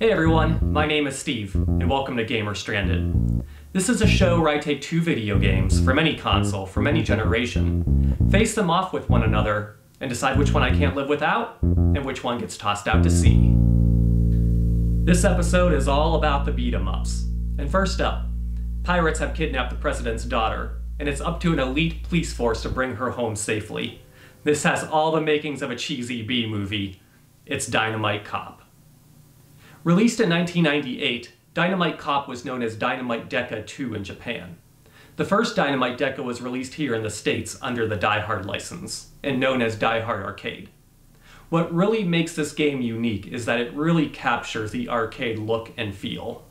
Hey everyone, my name is Steve, and welcome to GamerStranded. This is a show where I take two video games from any console, from any generation, face them off with one another, and decide which one I can't live without, and which one gets tossed out to sea. This episode is all about the beat-em-ups. And first up, pirates have kidnapped the president's daughter, and it's up to an elite police force to bring her home safely. This has all the makings of a cheesy B-movie. It's Dynamite Cop. Released in 1998, Dynamite Cop was known as Dynamite Deca 2 in Japan. The first Dynamite Deca was released here in the States under the Die Hard license, and known as Die Hard Arcade. What really makes this game unique is that it really captures the arcade look and feel.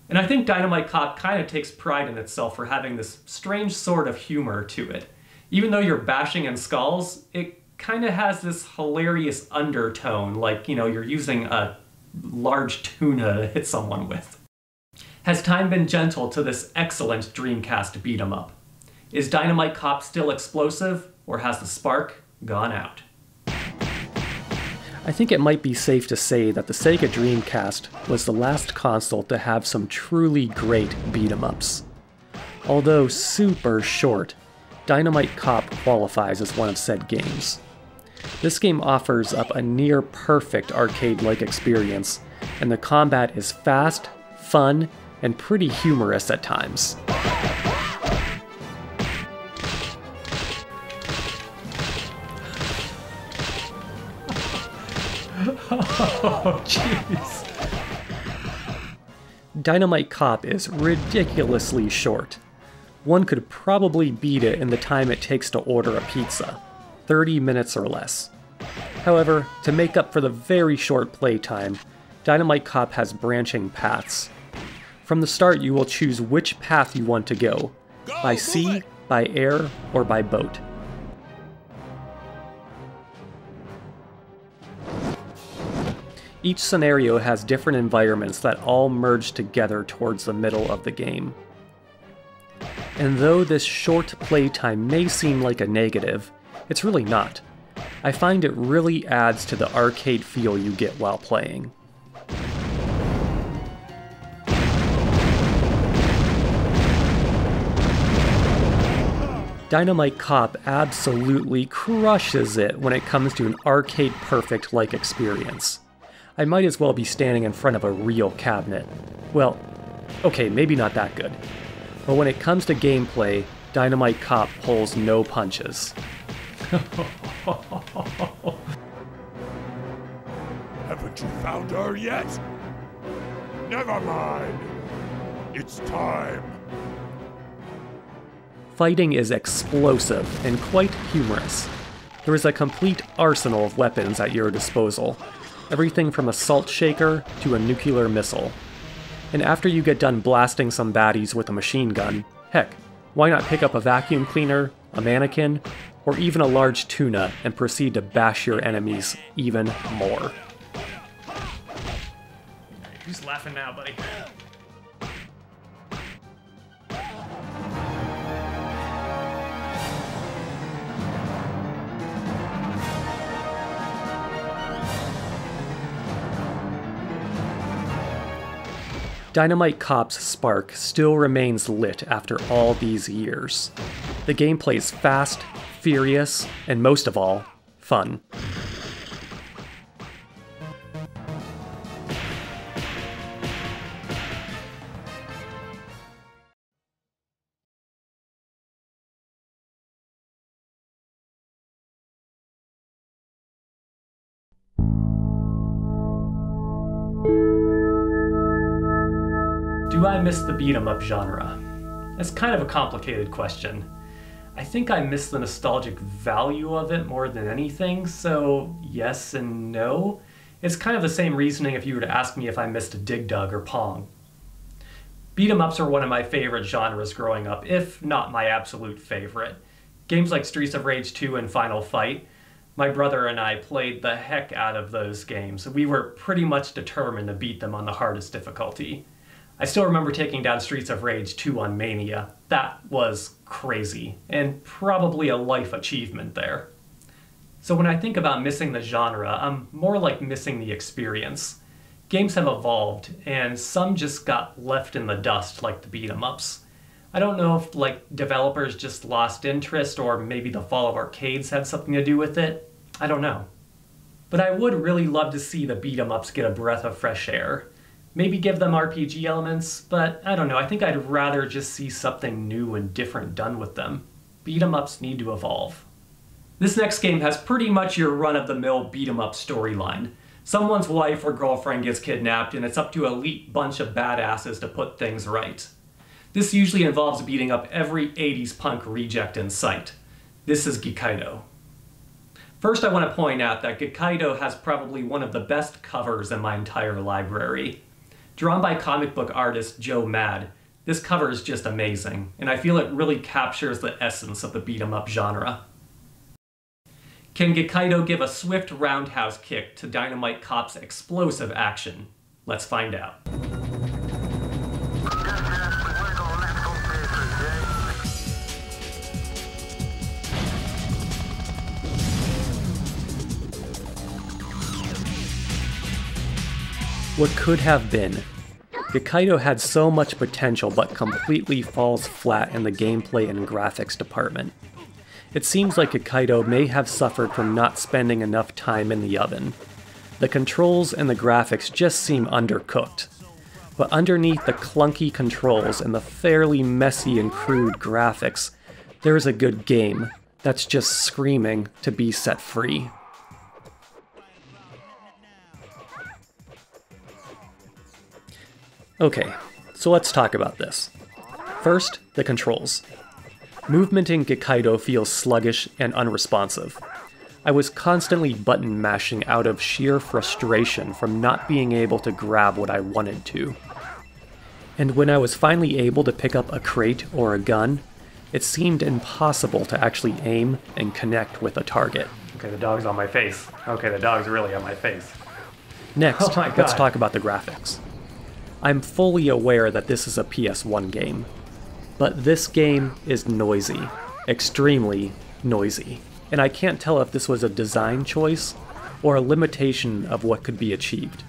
And I think Dynamite Cop kind of takes pride in itself for having this strange sort of humor to it. Even though you're bashing in skulls, it kind of has this hilarious undertone, like, you know, you're using a large tuna to hit someone with. Has time been gentle to this excellent Dreamcast beat-em-up? Is Dynamite Cop still explosive, or has the spark gone out? I think it might be safe to say that the Sega Dreamcast was the last console to have some truly great beat-em-ups. Although super short, Dynamite Cop qualifies as one of said games. This game offers up a near-perfect arcade-like experience, and the combat is fast, fun, and pretty humorous at times. Oh, jeez. Dynamite Cop is ridiculously short. One could probably beat it in the time it takes to order a pizza. 30 minutes or less. However, to make up for the very short playtime, Dynamite Cop has branching paths. From the start, you will choose which path you want to go, by sea, by air, or by boat. Each scenario has different environments that all merge together towards the middle of the game. And though this short playtime may seem like a negative, it's really not. I find it really adds to the arcade feel you get while playing. Dynamite Cop absolutely crushes it when it comes to an arcade-perfect-like experience. I might as well be standing in front of a real cabinet. Well, okay, maybe not that good. But when it comes to gameplay, Dynamite Cop pulls no punches. Haven't you found her yet? Never mind. It's time. Fighting is explosive and quite humorous. There is a complete arsenal of weapons at your disposal. Everything from a salt shaker to a nuclear missile. And after you get done blasting some baddies with a machine gun, heck, why not pick up a vacuum cleaner, a mannequin, or even a large tuna and proceed to bash your enemies even more. Who's laughing now, buddy? Dynamite Cop's spark still remains lit after all these years. The gameplay is fast, furious, and most of all, fun. Do I miss the beat-em-up genre? That's kind of a complicated question. I think I miss the nostalgic value of it more than anything, so yes and no. It's kind of the same reasoning if you were to ask me if I missed Dig Dug or Pong. Beat-em-ups are one of my favorite genres growing up, if not my absolute favorite. Games like Streets of Rage 2 and Final Fight, my brother and I played the heck out of those games. We were pretty much determined to beat them on the hardest difficulty. I still remember taking down Streets of Rage 2 on Mania. That was crazy, and probably a life achievement there. So when I think about missing the genre, I'm more like missing the experience. Games have evolved, and some just got left in the dust like the beat-em-ups. I don't know if developers just lost interest, or maybe the fall of arcades had something to do with it. I don't know. But I would really love to see the beat-em-ups get a breath of fresh air. Maybe give them RPG elements, but I don't know, I think I'd rather just see something new and different done with them. Beat-em-ups need to evolve. This next game has pretty much your run-of-the-mill beat-em-up storyline. Someone's wife or girlfriend gets kidnapped, and it's up to an elite bunch of badasses to put things right. This usually involves beating up every 80s punk reject in sight. This is Kaido. First, I want to point out that Kaido has probably one of the best covers in my entire library. Drawn by comic book artist Joe Mad, this cover is just amazing, and I feel it really captures the essence of the beat-em-up genre. Can Kaido give a swift roundhouse kick to Dynamite Cop's explosive action? Let's find out. What could have been? Kaido had so much potential but completely falls flat in the gameplay and graphics department. It seems like Kaido may have suffered from not spending enough time in the oven. The controls and the graphics just seem undercooked. But underneath the clunky controls and the fairly messy and crude graphics, there is a good game that's just screaming to be set free. Okay, so let's talk about this. First, the controls. Movement in Kaido feels sluggish and unresponsive. I was constantly button mashing out of sheer frustration from not being able to grab what I wanted to. And when I was finally able to pick up a crate or a gun, it seemed impossible to actually aim and connect with a target. Okay, the dog's on my face. Okay, the dog's really on my face. Next, let's talk about the graphics. I'm fully aware that this is a PS1 game, but this game is noisy, extremely noisy, and I can't tell if this was a design choice or a limitation of what could be achieved.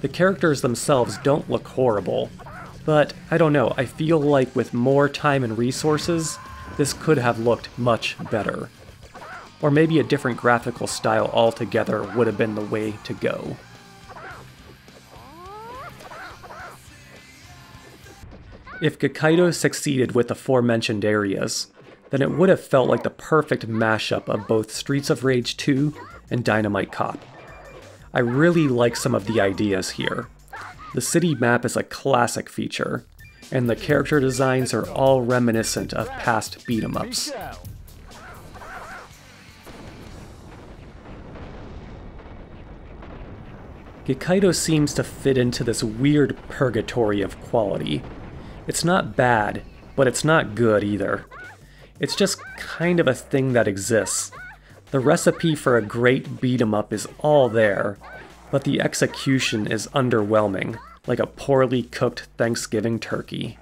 The characters themselves don't look horrible, but I don't know, I feel like with more time and resources, this could have looked much better. Or maybe a different graphical style altogether would have been the way to go. If Kaido succeeded with aforementioned areas, then it would have felt like the perfect mashup of both Streets of Rage 2 and Dynamite Cop. I really like some of the ideas here. The city map is a classic feature, and the character designs are all reminiscent of past beat-em-ups. Kaido seems to fit into this weird purgatory of quality. It's not bad, but it's not good either. It's just kind of a thing that exists. The recipe for a great beat-em-up is all there, but the execution is underwhelming, like a poorly cooked Thanksgiving turkey.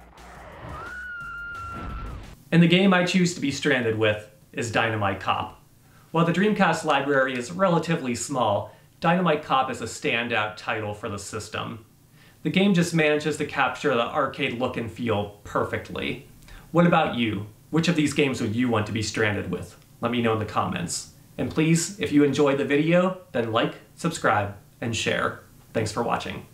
And the game I choose to be stranded with is Dynamite Cop. While the Dreamcast library is relatively small, Dynamite Cop is a standout title for the system. The game just manages to capture the arcade look and feel perfectly. What about you? Which of these games would you want to be stranded with? Let me know in the comments. And please, if you enjoyed the video, then like, subscribe, and share. Thanks for watching.